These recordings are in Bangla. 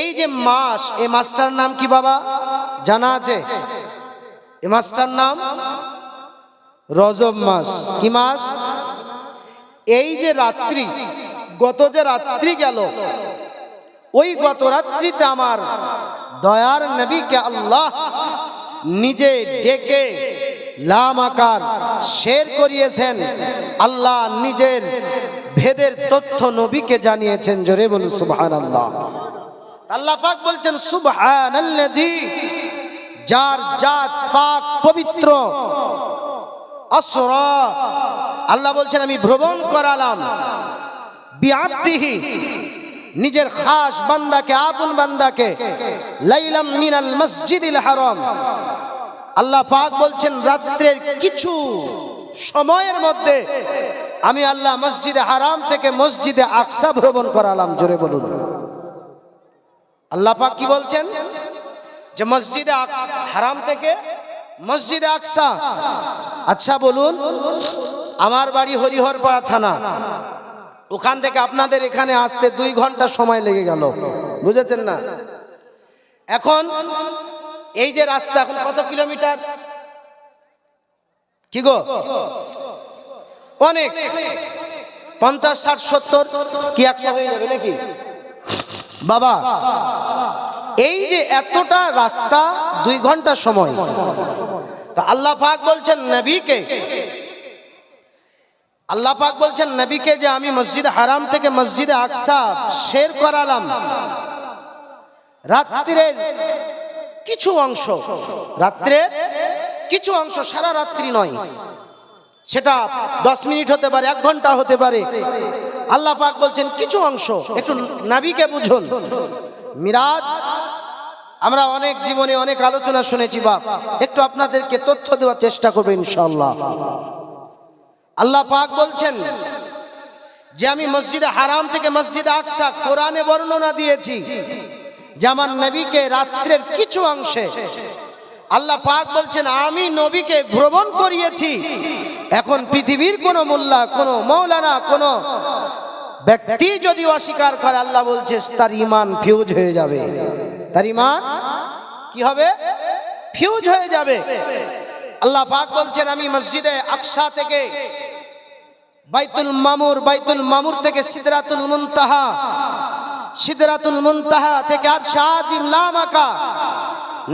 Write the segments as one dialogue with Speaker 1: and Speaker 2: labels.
Speaker 1: এই যে মাস, এই মাসটার নাম কি বাবা জানা আছে? এই মাসটার নাম রজব মাস। কি মাস? এই যে রাত্রি, গত যে রাত্রি গেল, ওই গত রাত্রিতে আমার দয়ার নবীকে আল্লাহ নিজে ডেকে লামাকার শের করিয়েছেন। আল্লাহ নিজের ভেদের তথ্য নবীকে জানিয়েছেন। জোরে বলুন সুবহানাল্লাহ। আল্লাহ পাক বলছেন সুবহানাল্লাযী, যার জাত পাক পবিত্র, আসরা, আল্লাহ বলছেন আমি ভ্রমণ করালাম, বিআবদিহি, নিজের খাস বান্দাকে, আপন বান্দাকে, লাইলাম মিনাল মসজিদিল হারাম, আল্লাহ পাক বলছেন রাত্রের কিছু সময়ের মধ্যে আমি আল্লাহ মসজিদে হারাম থেকে মসজিদে আকসা ভ্রমণ করালাম। জোরে বলুন। আল্লাহ পাক কি বলছেন? যে মসজিদে হারাম থেকে মসজিদে আকসা। আচ্ছা বলুন, আমার বাড়ি হরিহরপাড়া থানা, ওখান থেকে আপনাদের এখানে আসতে 2 ঘন্টা সময় লেগে গেল, বুঝেছেন না? এখন এই যে রাস্তা, এখন কত কিলোমিটার? কি গো, অনেক, 50, 60, 70 কি 100 হয়ে যাবে নাকি বাবা? এই যে এতটা রাস্তা, 2 ঘন্টা সময়, তো আল্লাহ পাক বলছেন নবীকে, আল্লাহ পাক বলছেন নবীকে যে আমি মসজিদ হারাম থেকে মসজিদে আকসা শের করালাম রাত্রির কিছু অংশ, রাত্রির কিছু অংশ, সারা রাত্রি নয়, সেটা 10 মিনিট হতে পারে, 1 ঘন্টা হতে পারে। আল্লাহ পাক বলছেন কিছু অংশ, একটু নবীকে বুঝুন। মিরাজ আমরা অনেক জীবনে অনেক আলোচনা শুনেছি বাপ, একটু আপনাদেরকে তথ্য দেওয়ার চেষ্টা করব ইনশাআল্লাহ। আল্লাহ পাক বলছেন যে আমি মসজিদে হারাম থেকে মসজিদে আকসা, কোরআনে বর্ণনা দিয়েছি যে আমার নবীকে রাত্রের কিছু অংশে আল্লাহ পাক বলছেন আমি নবীকে ভ্রমণ করিয়েছি। এখন পৃথিবীর কোন মোল্লা, কোন মৌলানা, কোন ব্যক্তি যদি অস্বীকার করে, আল্লাহ বলছে তার ঈমান ফিউজ হয়ে যাবে। তার ঈমান কি হবে? ফিউজ হয়ে যাবে। আল্লাহ পাক বলছেন আমি মসজিদে আকসা থেকে বাইতুল মামুর, বাইতুল মামুর থেকে সিদরাতুল মুনতাহা, সিদরাতুল মুনতাহা থেকে আরশ আজিম লামাকা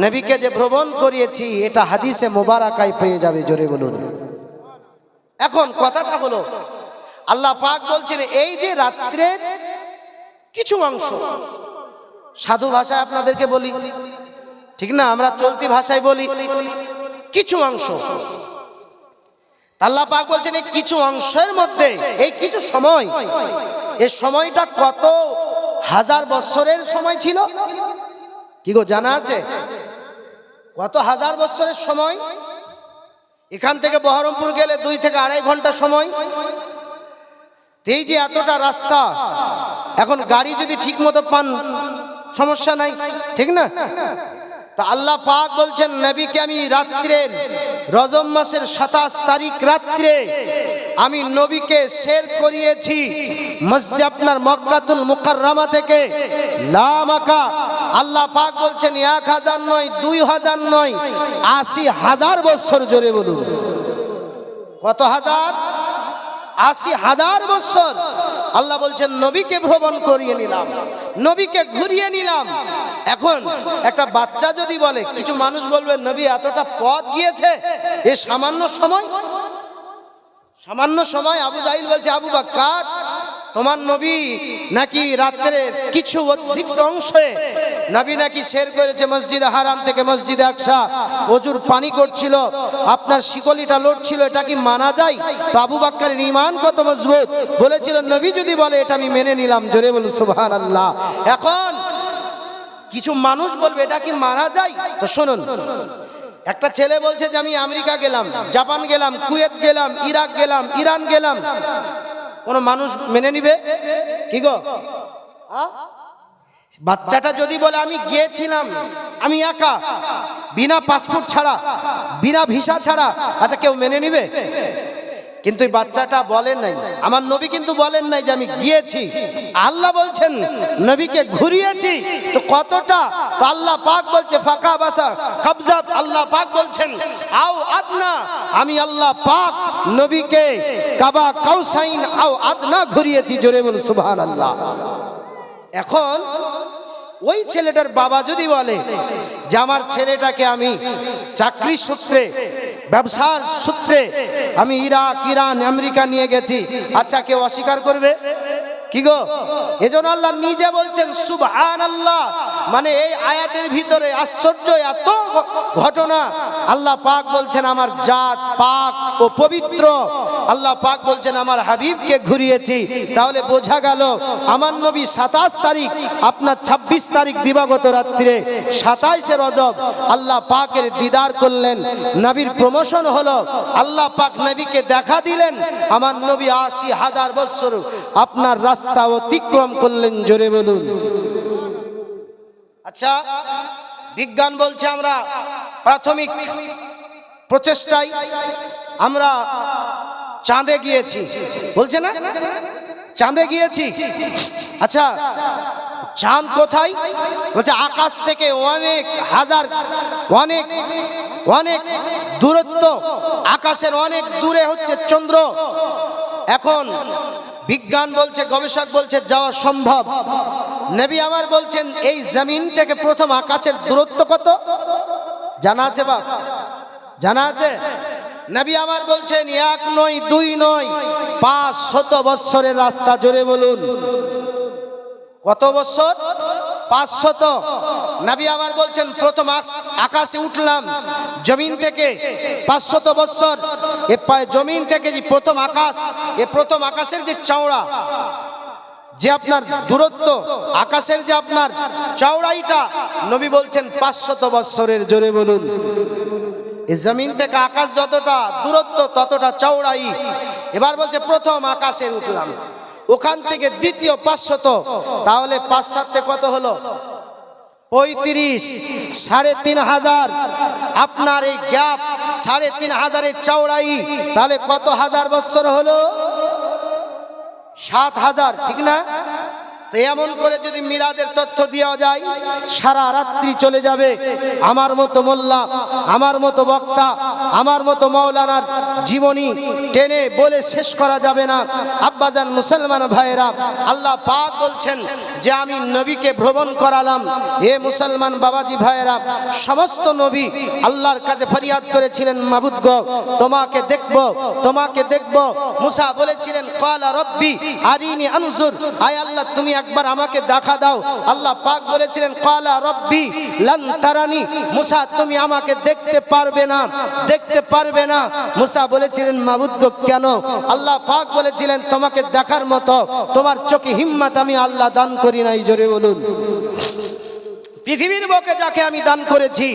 Speaker 1: নবীকে যে ভ্রমণ করিয়েছি, এটা হাদিসে মোবারকায় পেয়ে যাবে। জোরে বলুন। এখন কথাটা হলো, আল্লাহ পাক বলছেন এই যে রাত্রের কিছু অংশ, সাধু ভাষায় আপনাদেরকে বলি, ঠিক না, আমরা চলতি ভাষায় বলি কিছু অংশ। আল্লাহ পাক বলছেন এই কিছু অংশের মধ্যে এই কিছু সময়, এই সময়টা কত হাজার বছরের সময় ছিল? কি গো জানা আছে? কত হাজার বছরের সময়? এখান থেকে বহরমপুর গেলে 2 থেকে 2.5 ঘন্টা সময়। এই যে এতটা রাস্তা, এখন গাড়ি যদি ঠিক মতো পান সমস্যা নাই, ঠিক না? তো আল্লাহ পাক বলছেন নবীকে আমি রাত্রের রজব মাসের 27 তারিখ রাত্রে আমি নবীকে শের করিয়েছি মসজিদ আপনার মক্কাতুল মুকাররমা থেকে লামাকা। আল্লাহ পাক বলছেন 1000 নয়, 2000 নয়, 80,000 বছর। জোরে বলুন। কত হাজার? 80,000 বছর। আল্লাহ বলছেন নবীকে ভ্রমণ করিয়ে নিলাম, নবীকে ঘুরিয়ে নিলাম। এখন একটা বাচ্চা যদি বলে, কিছু মানুষ বলবে নবী এতটা পথ গিয়েছে এ সামান্য সময়, সামান্য সময়। আবু জাহিল বলছে আবু বকর তোমার নবী নাকি রাত্রে কিছু অধিক অংশে নবী নাকি শের করেছে মসজিদে হারাম থেকে মসজিদে আকসা, ওজুর পানি করছিল, আপনার শিকলিটা লড়ছিল, এটা কি মানা যায়? তো আবু বকরের ঈমান কত মজবুত, বলেছিল নবী যদি বলে এটা আমি মেনে নিলাম। জোরে বলুন সুবহানাল্লাহ। এখন কিছু মানুষ বলবে এটা কি মানা যায়? তো শুনুন, একটা ছেলে বলছে যে আমি আমেরিকা গেলাম, জাপান গেলাম, কুয়েত গেলাম, ইরাক গেলাম, ইরান গেলাম, কোন মানুষ মেনে নিবে? কি গো, বাচ্চাটা যদি বলে আমি গিয়েছিলাম, আমি একা, বিনা পাসপোর্ট ছাড়া, বিনা ভিসা ছাড়া, আচ্ছা কেউ মেনে নিবে? কিন্তু এই বাচ্চাটা বলেন নাই, আমার নবী কিন্তু বলেন নাই যে আমি গিয়েছি, আল্লাহ বলছেন নবীকে ঘুরিয়েছি। তো কতটা, তো আল্লাহ পাক বলছে ফাঁকা বাসা কবজা, আল্লাহ পাক বলছেন আও আদনা, আমি আল্লাহ পাক নবীকে কাবা কাউসাইন আও আদনা ঘুরিয়েছি। জোরে বলুন সুবহানাল্লাহ। এখন ওই ছেলেটার বাবা যদি বলে যে আমার ছেলেটাকে আমি চাকরির সূত্রে, ব্যবসার সূত্রে আমি ইরাক, ইরান, আমেরিকা নিয়ে গেছি, আচ্ছা কেউ অস্বীকার করবে কি গো? এজন্য আল্লাহ নিজে বলছেন সুবহানাল্লাহ। মানে এই আয়াতের ভিতরে আশ্চর্য এত ঘটনা। আল্লাহ পাক বলছেন আমার জাত পাক ও পবিত্র, আল্লাহ পাক বলছেন আমার হাবিবকে ঘুরিয়েছি। তাহলে বোঝা গেল আমার নবী 27 তারিখ, আপনার 26 তারিখ দিবাগত রাত্রে 27শে রজব আল্লাহ পাকের দিদার করলেন, নবীর প্রমোশন হলো, আল্লাহ পাক নবীকে দেখা দিলেন। আমার নবী 80,000 বছর আপনার রাস্তা অতিক্রম করলেন। জোরে বলুন। আচ্ছা, বিজ্ঞান বলছে আমরা প্রাথমিক প্রচেষ্টায় আমরা চাঁদে গিয়েছি, বলছে না চাঁদে গিয়েছি। আচ্ছা, চাঁদ কোথায়? বলছে আকাশ থেকে অনেক হাজার, অনেক অনেক দূরত্ব, আকাশের অনেক দূরে হচ্ছে চন্দ্র। এখন বিজ্ঞান বলছে, গবেষক বলছে যাওয়া সম্ভব। নবী আমার বলছেন এই জমিন থেকে প্রথম আকাশের দূরত্ব কত জানা আছে? বাপ জানা আছে? নবী আমার বলছেন 1 নয় 2 নয় 500 বৎসরের রাস্তা। জোরে বলুন কত বৎসর? 500। নবী আমার বলছেন প্রথম আকাশে উঠলাম জমিন থেকে 500 বৎসর। এ জমিন থেকে যে প্রথম আকাশ, এ প্রথম আকাশের যে চওড়া, যে আপনার দূরত্ব, আকাশের যে আপনার চওড়াইটা, নবী বলছেন 500 বৎসরের। জোরে বলুন। এই জমিন থেকে আকাশ যতটা দূরত্ব ততটা চওড়াই। এবার বলছে প্রথম আকাশে উঠলাম, ওখান থেকে দ্বিতীয় 500, তাহলে 5 7 কত হলো? 35, 3500। আপনার এই গ্যাপ 3500 চওড়াই, তাহলে কত হাজার বছর হলো? 7000, ঠিক না? তো এমন করে যদি মিরাজের তথ্য দেওয়া যায়, সারা রাত্রি চলে যাবে। আমার মতো মোল্লা, আমার মতো বক্তা, আমার মতো মাওলানার জীবনী টেনে বলে শেষ করা যাবে না। আব্বাজান মুসলমান ভাইয়েরা, আল্লাহ পাক বলছেন যে আমি নবীকে ভ্রমণ করালাম। এ মুসলমান বাবাজি ভাইয়েরা, সমস্ত নবী আল্লাহর কাছে ফরিয়াদ করেছিলেন, মাবুদ গো তোমাকে দেখব, তোমাকে দেখব। মুসা বলেছিলেন ক্বালা রব্বি আরিনি আনজুর, আয় আল্লাহ তুমি একবার আমাকে দেখা দাও। আল্লাহ পাক বলেছিলেন ক্বালা রব্বি লান তারানি, মুসা তুমি আমাকে দেখতে পারবে না, দেখতে পারবে না। মুসা বলেছিলেন মাবুদ গো কেন? আল্লাহ পাক বলেছিলেন তোমাকে দেখার মতো তোমার চোখে হিম্মত আমি আল্লাহ দান করি নাই। জোরে বলুন। পৃথিবীর বুকে যাকে আমি দান করেছি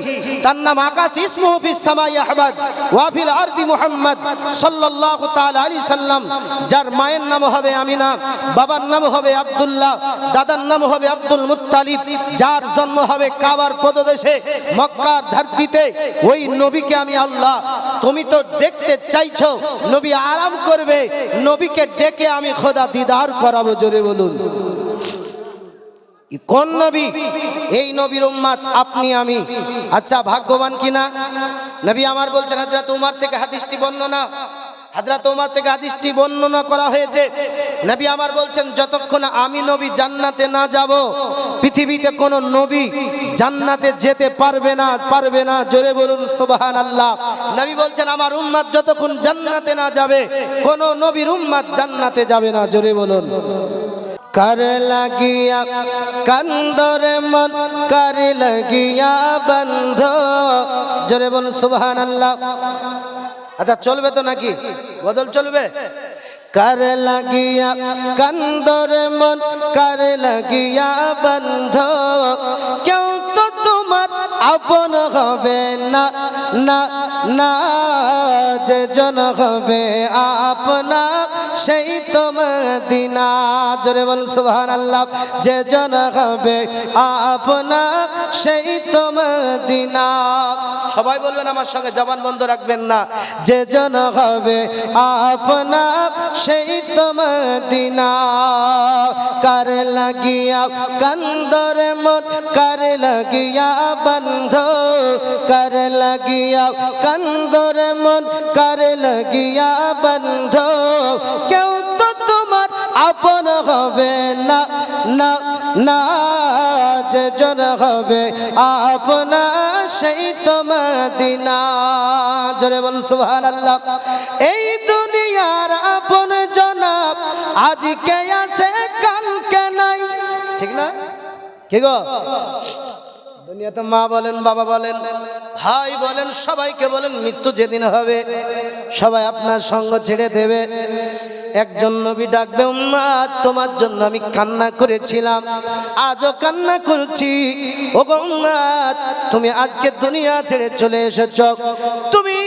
Speaker 1: তার নাম আকাশ, ইসমুহু ফিস সামাই আহমদ ওয়া ফিল আরদি মুহাম্মদ সাল্লাল্লাহু তাআলা আলাইহি সাল্লাম। যার মায়ের নাম হবে আমিনা, বাবার নাম হবে আব্দুল্লাহ, দাদার নাম হবে আব্দুল মুত্তালিব, যার জন্ম হবে কাবার পদদেশে মক্কার ধরতিতে, ওই নবীকে আমি আল্লাহ, তুমি তো দেখতে চাইছো, নবী আরাম করবে, নবীকে ডেকে আমি খোদা দিদার করাবো। জোরে বলুন। কোন নবী? এই নবীর উম্মত আপনি আমি। আচ্ছা ভাগ্যবান কিনা? নবী আমার বলছেন, হযরত উমর থেকে হাদিসটি বর্ণনা, হযরত উমর থেকে হাদিসটি বর্ণনা করা হয়েছে। নবী আমার বলছেন যতক্ষণ আমি নবী জান্নাতে না যাব, পৃথিবীতে কোনো নবী জান্নাতে যেতে পারবে না, পারবে না। জোরে বলুন সুবহানাল্লাহ। নবী বলছেন আমার উম্মত যতক্ষণ জান্নাতে না যাবে, কোনো নবীর উম্মত জান্নাতে যাবে না। জোরে বলুন। कर लगिया कंदरे मन कर लगिया बंधो। जोरे बोल सुभान अल्लाह। अच्छा चलबे तो नाकि बदल चलबे? कर लगिया कंदरे मन कर लगिया बंधो, क्यों तो तुम्हार আপন হবে না না না যে জন হবে আপনা সেই তো মদিনা। জোরে বল সুবহানাল্লাহ। যে জন হবে আপনা সেই তো মদিনা। সবাই বলবেন আমার সঙ্গে, জবান বন্ধ রাখবেন না। যে জন হবে আপনা সেই তো মদিনা। কার লাগিয়া কান্দর মন কার লাগিয়া বন্ধ, কার লাগিয়া কান্দর মন কার লাগিয়া বন্ধ। কেউ তো তোমার আপন হবে না না না। যে জন হবে আপনা সেই তো মদিনা। জোরে বল সুবহানাল্লাহ। এই দুনিয়ার আপন জনাব আজকে আছে কালকে নাই, ঠিক না? কি গো, দুনিয়াতে মা বলেন, বাবা বলেন, ভাই বলেন, সবাইকে বলেন মৃত্যু যেদিন হবে সবাই আপনার সঙ্গ ছেড়ে দেবে। একজন নবী ডাকবে, উম্মাত তোমার জন্য আমি কান্না করেছিলাম, আজও কান্না করছি। ও গো উম্মাত, তুমি আজকে দুনিয়া ছেড়ে চলে এসেছ, তুমি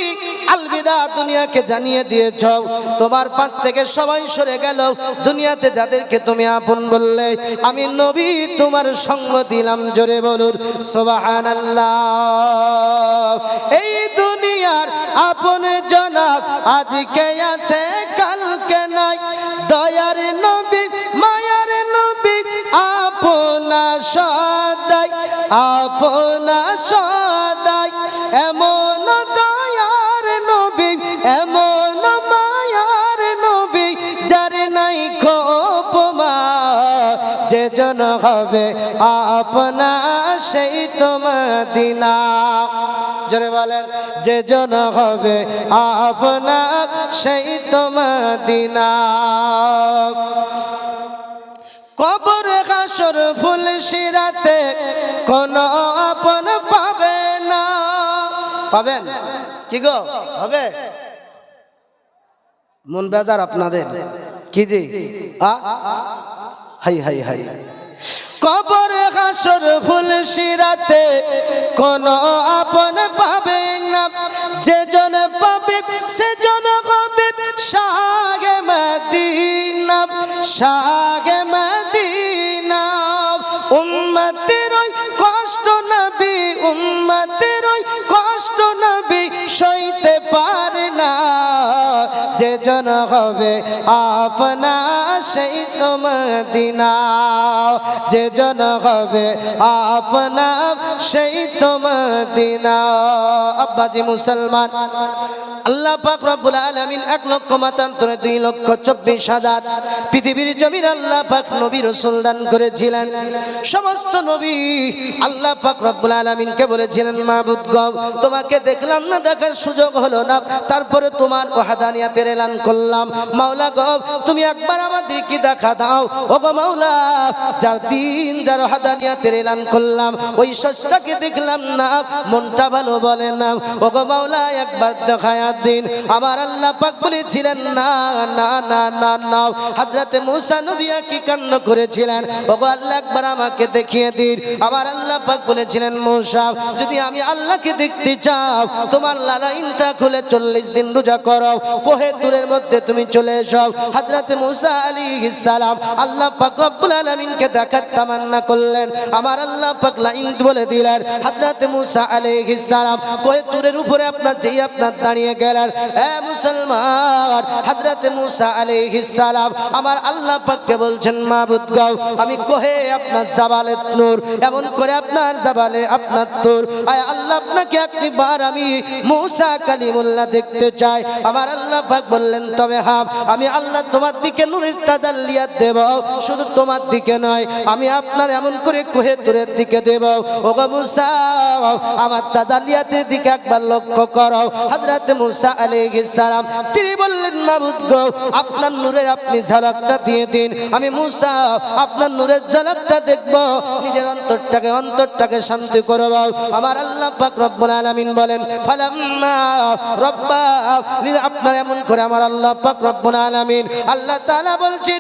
Speaker 1: আলবিদা দুনিয়াকে জানিয়ে দিয়েছ, তোমার পাশ থেকে সবাই সরে গেল। দুনিয়াতে যাদেরকে তুমি আপন বললে আমি নবী তোমার সঙ্গ দিলাম। জোরে বলুন সুবহানাল্লাহ। এই দুনিয়ার আপন জনাব আজকে আছে কালকে নাই। দয়ার নবী মায়ার নবী আপনা সদাই আপনা সদাই। এমন দয়ার নবী এমন মায়ার নবী যার নাই খোপমা। যে জন হবে আপনা সেই তো মদিনা। জোরে বলেন, যে জন হবে আপনা সেই তো মদিনা। কবর হাসর ফুল সিরাতে কোন আপন পাবে না। পাবেন কি গো, হবে? মন বেজার আপনাদের কি জি? High high high. কবর হাসর ফুল সিরাতে কোন আপন পাবে না। যে জন পাবে সে জন হবে শাহে মদিনা শাহে মদিনা। উম্মতের ওই কষ্ট নবী উম্মতের ওই কষ্ট নবী সইতে পারে না। যে জন হবে আপনা সেই তো মদিনা। যে জন হবে আপনা সেই তো মদিনা। আব্বাজি মুসলমান, আল্লাহ পাক রব্বুল আলামিন 1,25,24,000 পৃথিবীর জমিন আল্লাহ পাক নবী রাসূল দান করেছিলেন। সমস্ত নবী আল্লাহ পাক রব্বুল আলামিনকে বলেছিলেন, মাবুদ গো তোমাকে দেখলাম না, দেখার সুযোগ হলো না, তারপরে তোমার ওয়াহদানিয়াতের এলান করলাম। মাওলা গো তুমি একবার আমাদেরকে দেখা দাও। ও গো মাওলা, যার দিন যার ওয়াহদানিয়াতের এলান করলাম ওই শস্যটাকে দেখলাম না, মনটা ভালো বলে না। ও গো মাওলা একবার দেখায় দিন। আমার আল্লাহ পাক বলেছিলেন না না না না না। হযরতে মূসা নবী কি কান্ন করেছিলেন, ওগো আল্লাহ একবার আমাকে দেখিয়ে দিন। আমার আল্লাহ পাক বলেছিলেন, মূসা যদি আমি আল্লাহকে দেখতে চাও তোমার লালাইনটা খুলে 40 দিন রোজা করো, কোহে তুরের মধ্যে তুমি চলে এসো। হযরতে মূসা আলাইহিস সালাম আল্লাহ পাক রব্বুল আলামিনকে দেখার তামান্না করলেন। আমার আল্লাহ পাক লাইন বলে দিলেন, হযরতে মূসা আলাইহিস সালাম কোহে তুরের উপরে আপনার যেই আপনার দাঁড়িয়ে গেলেন। এ মুসলমান, হযরতে মূসা আলাইহিস সালাম আমার আল্লাহ পাককে বলছেন, মাবুদ গো আমি কোহে আপনার জাবালে নূর, এমন করে আপনার জাবালে আপনার নূর, আয় আল্লাহ আপনাকে একবার আমি মূসা কালিমুল্লাহ দেখতে চাই। আমার আল্লাহ পাক বললেন, তবে হ্যাঁ আমি আল্লাহ তোমার দিকে নূরের তাজাল্লিয়াত দেব, শুধু তোমার দিকে নয় আমি আপনার এমন করে কোহে তুরের দিকে দেব। ওগো মূসা আমার তাজাল্লিয়াতের দিকে একবার লক্ষ্য করো। হযরতে মূসা আলাইহিস সালাম তিনি বললেন, মাবুদ গো আপনার নূরের আপনি ঝলকটা দিয়ে দিন, আমি মূসা আপনার নূরের ঝলকটা দেখব, নিজের অন্তরটাকে শান্তি করব। আমার আল্লাহ পাক রব্বুল আলামিন বলেন, ফালাম্মা রব্বা আপনার এমন করে করে আমার আল্লাহ পাক রব্বুল আলামিন আল্লাহ তাআলা বলছেন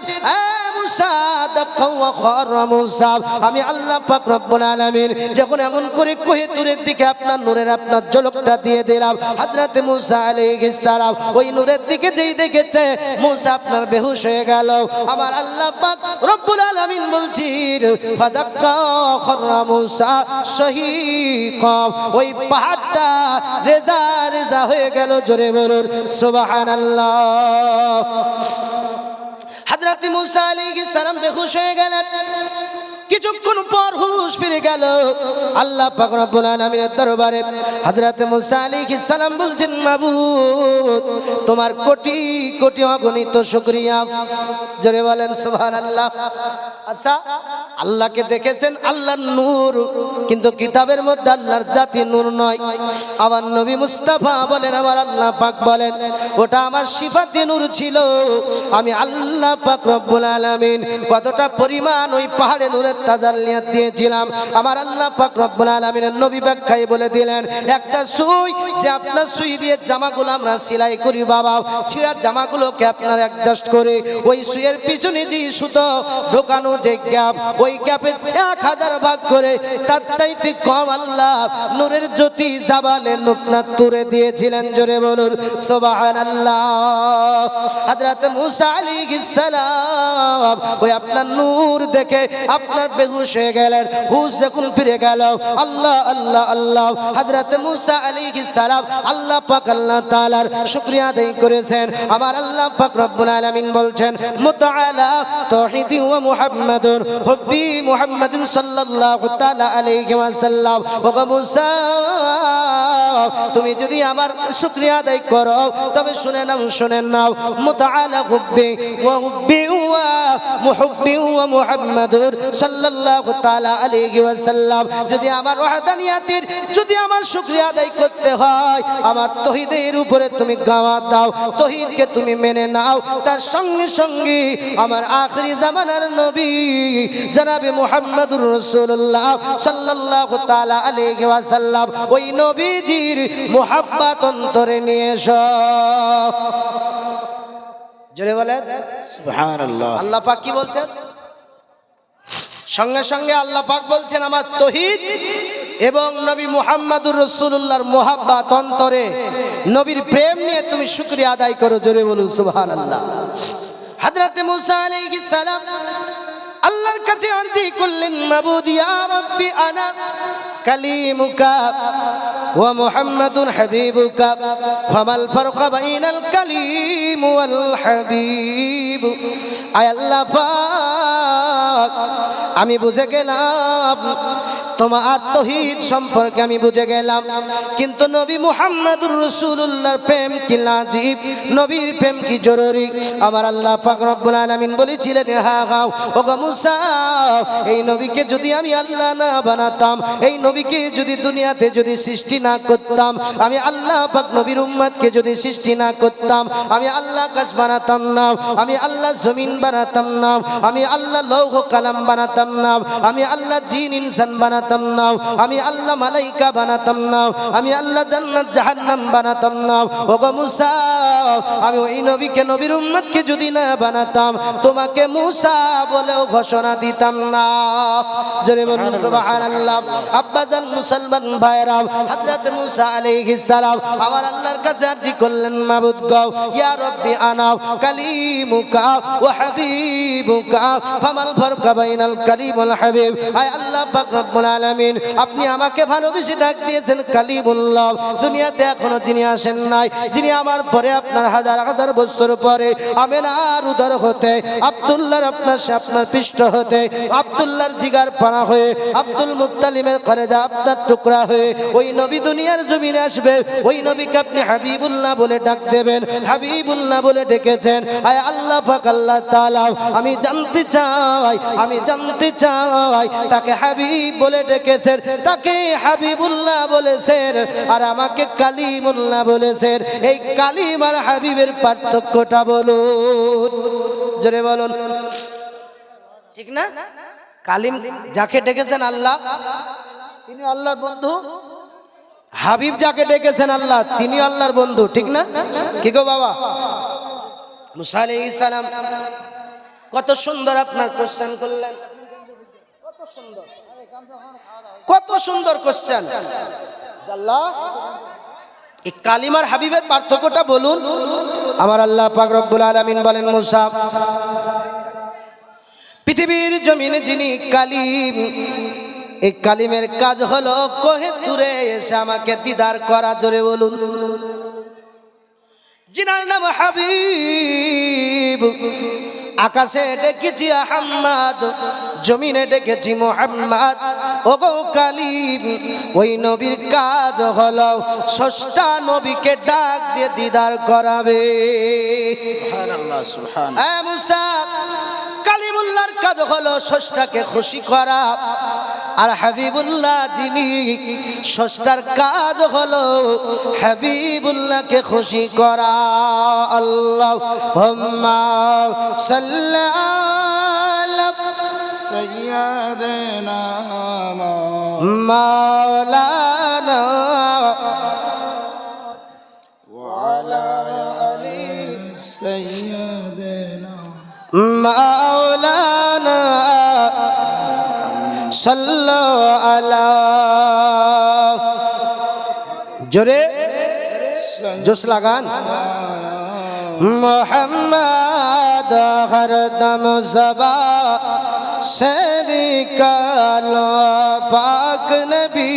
Speaker 1: আমি আল্লাহ পাক রব্বুল আলামিন যখন এমন করে কোহিতুরের দিকে আপনার নূরের আপনার ঝলকটা দিয়ে দিলাম, হযরত মুসা আলাইহিস সালাম ওই নূরের দিকে যেই দেখেছে মুসা আপনার বেহুশ হয়ে গেল। আমার আল্লাহ পাক রব্বুল আলামিন বলছেন ফাদাক্কা খররা মুসা শাহীকা, ওই পাহাড়টা রেজা রেজা হয়ে গেল। জোরে বলুন সুবহানাল্লাহ। হযরত মুসা আলাইহিস সালাম বেহুশ হয়ে গেলেন। কিছুক্ষণ পর হুশ ফিরে গেল। আল্লাহ পাক রব্বুল আলামিনের দরবারে হযরত মুসা আলাইহিস সালাম বলছেন মাবুদ তোমার কোটি কোটি অগণিত শুকরিয়া। জোরে বলেন সুবহানাল্লাহ। আচ্ছা আল্লাহকে দেখেছেন আল্লাহর নূর, কিন্তু কিতাবের মধ্যে আল্লাহর জাতি নূর নয়। আমার নবী মুস্তাফা বলেন, আমার আল্লাহ পাক বলেন ওটা আমার সিফাতে নূর ছিল। আমি আল্লাহ পাক রব্বুল আলামিন কতটা পরিমাণ ওই পাহাড়ে নূরের তাজাল্লিয়াত দিয়েছিলাম আমার আল্লাহ পাক রব্বুল আলামিনের নবী ব্যাখ্যায় বলে দিলেন একটা সুই যে আপনার সুই দিয়ে জামাগুলো আমরা সেলাই করি বাবা, ছিঁড়া জামাগুলোকে আপনার অ্যাডজাস্ট করে ওই সুইয়ের পিছনে যে সুতো ঢোকানো যে গ্যাপ, ওই গ্যাপে 1000 ভাগ করে তার চাইতে কম আল্লাহ নূরের জ্যোতি জাবালে আপনার তুলে দিয়েছিলেন। জোরে বলুন সুবহানাল্লাহ। হযরত মুসা আলাইহিস সালাম ওই আপনার নূর দেখে আপনার বেহুশ হয়ে গেলেন। হুশ যখন ফিরে গেল আল্লাহ আল্লাহ আল্লাহ হযরত মুসা আলাইহিস সালাম আল্লাহ পাক আল্লাহ তাআলার শুকরিয়া আদায় করেছেন। আমার আল্লাহ পাক রব্বুল আলামিন বলছেন মুতাআলা তাওহীদি ওয়া মুহাম্মাদুর হুব্বি মুহাম্মাদিন সাল্লাল্লাহু তাআলা আলাইহি ওয়াসাল্লাম। ও মুসা তুমি যদি আমার শুকরিয়া আদায় করো তবে শুনে নাও মুতাআলা হুব্বি ওয়া মুহিব্বি ওয়া মুহাম্মাদুর সাল্লাল্লাহু তাআলা আলাইহি ওয়াসাল্লাম। যদি আমার ওয়াহদানিয়াতের যদি আমার শুকরিয়া আদায় করতে হয় আমার তাওহীদের উপরে তুমি গাওয়াত দাও, তাওহীদকে তুমি মেনে নাও। তার সঙ্গে সঙ্গে আমার আখিরি জামানার নবী জনাবে মুহাম্মদুর রাসূলুল্লাহ সাল্লাল্লাহু তাআলা আলাইহি ওয়াসাল্লাম ওই নবীজির মুহাব্বত অন্তরে নিয়ে এসো। জোরে বলেন সুবহানাল্লাহ। আল্লাহ পাক কি বলছেন? সঙ্গে সঙ্গে আল্লাহ পাক বলছেন আমার তাওহীদ এবং নবী মুহাম্মদুর রাসূলুল্লাহর মুহাব্বত অন্তরে, নবীর প্রেম নিয়ে তুমি শুকরিয়া আদায় করো। জোরে বলুন সুবহানাল্লাহ। হযরত মুসা আলাইহিস সালাম আল্লাহর কাছে আরজি করলেন মাবুদ ইয়া রাব্বি আনা কালিমুকা ওয়া মুহাম্মাদুন হাবিবুকা ফামাল ফারকা বাইনাল কালিম ওয়াল হাবিব। আয় আল্লাহ পাক আমি বুঝে গেলাম তোমার তাওহীদ সম্পর্কে আমি বুঝে গেলাম, কিন্তু নবী মুহাম্মদুর রাসূলুল্লাহর প্রেম কি লাজিব, নবীর প্রেম কি জরুরি। আমার আল্লাহ পাক রব্বুল আলামিন বলেছিলেন হ্যাঁ গাও ও মুসা এই নবীকে যদি আমি আল্লাহ না বানাতাম, এই নবীকে যদি দুনিয়াতে যদি সৃষ্টি না করতাম, আমি আল্লাহ পাক নবীর উম্মতকে যদি সৃষ্টি না করতাম, আমি আল্লাহ আকাশ বানাতাম না, আমি আল্লাহ জমিন বানাতাম না, আমি আল্লাহ লৌহ কালাম বানাতাম না, আমি আল্লাহ জিন ইনসান বানাতাম না, আমি আল্লাহ মালাইকা বানাতাম না, আমি আল্লাহ জান্নাত জাহান্নাম বানাতাম না। ও গো মুসা আমি ওই নবীকে নবীর উম্মতকে যদি না বানাতাম তোমাকে মুসা বলেও ঘোষণা দিতাম না। জোরে বলুন সুবহানাল্লাহ। আব্বাজান মুসলমান ভাইরা হযরত মুসা আলাইহিস সালাম আমার আল্লাহর কাছে আরজি করলেন মাবুদ গো ইয়া রাব্বি আনা কালিমুকা ওয়া হাবিবুকা ফামাল ফারকা বাইনাল কালিম ওয়াল হাবিব। আয় আল্লাহ পাক রব্বুল আলামিন আপনি আমাকে ভালোবেসে ডাক দিয়েছেন কালিমুল্লাহ। দুনিয়াতে এখনো যিনি আসেন নাই, যিনি আমার পরে আপনার হাজার হাজার বছর পরে আমেনার উদর হতে আব্দুল্লাহর আপনার পৃষ্ঠ হতে আব্দুল্লাহর জিগার পানা হয়ে আব্দুল মুত্তালিমের কলেজা আপনার টুকরা হয়ে ওই নবী দুনিয়ার জমিনে আসবে। ওই নবীকে আপনি হাবিবুল্লাহ বলে ডাক দেবেন, হাবিবুল্লাহ বলে ডেকেছেন। আয় আল্লাহ পাক আল্লাহ তাআলা আমি জানতে চাই তাকে হাবিব বলে ডেকেছেন, তাকে হাবিবুল্লাহ বলেছেন আর আমাকে কালিমুল্লাহ বলেছেন। এই কালিম আর হাবিবের পার্থক্যটা বলুন। জোরে বলুন ঠিক না? কালিম যাকে ডেকেছেন আল্লাহ তিনি আল্লাহর বন্ধু, হাবিব যাকে ডেকেছেন আল্লাহ তিনি আল্লাহর বন্ধু, ঠিক না? কি গো বাবা? মুসা আলাইহিস সালাম কত সুন্দর আপনার কোশ্চেন করলেন, কত সুন্দর, কত সুন্দর কোশ্চেন। আল্লাহ এই কালিমার হাবিবের পার্থক্যটা বলুন। আমার আল্লাহ পাক রব্বুল আলামিন বলেন, মুসা পৃথিবীর জমিনে যিনি কালিম, এই কালিমের কাজ হলো কোহে তুরে এসে আমাকে দিদার করা। জোরে বলুন। যিনার নাম হাবিব, আকাশে ডেকেছি আহম্মদ, জমিনে ডেকেছি মুহাম্মদ। ওগো কালিম, ওই নবীর কাজ হলো স্রষ্টা নবীকে ডাক দিয়ে দিদার করাবে।
Speaker 2: সুবহানাল্লাহ, সুবহানাল্লাহ।
Speaker 1: এ মুসা, কালিমুল্লাহর কাজ হলো স্রষ্টাকে খুশি করা, আর হাবিবুল্লাহ যিনি স্রষ্টার কাজ হলো হাবিবুল্লাহকে খুশি করা। আল্লাহুম্মা সাল্লি আলা
Speaker 2: সাইয়্যিদিনা
Speaker 1: মাওলানা
Speaker 2: ওয়া আলা আলি সাইয়্যিদিনা
Speaker 1: মাওলানা সাল্লু আলা। জোরে জোশ লাগান। মোহাম্মদ হরদম জবা সে নিকালো, পাক নবী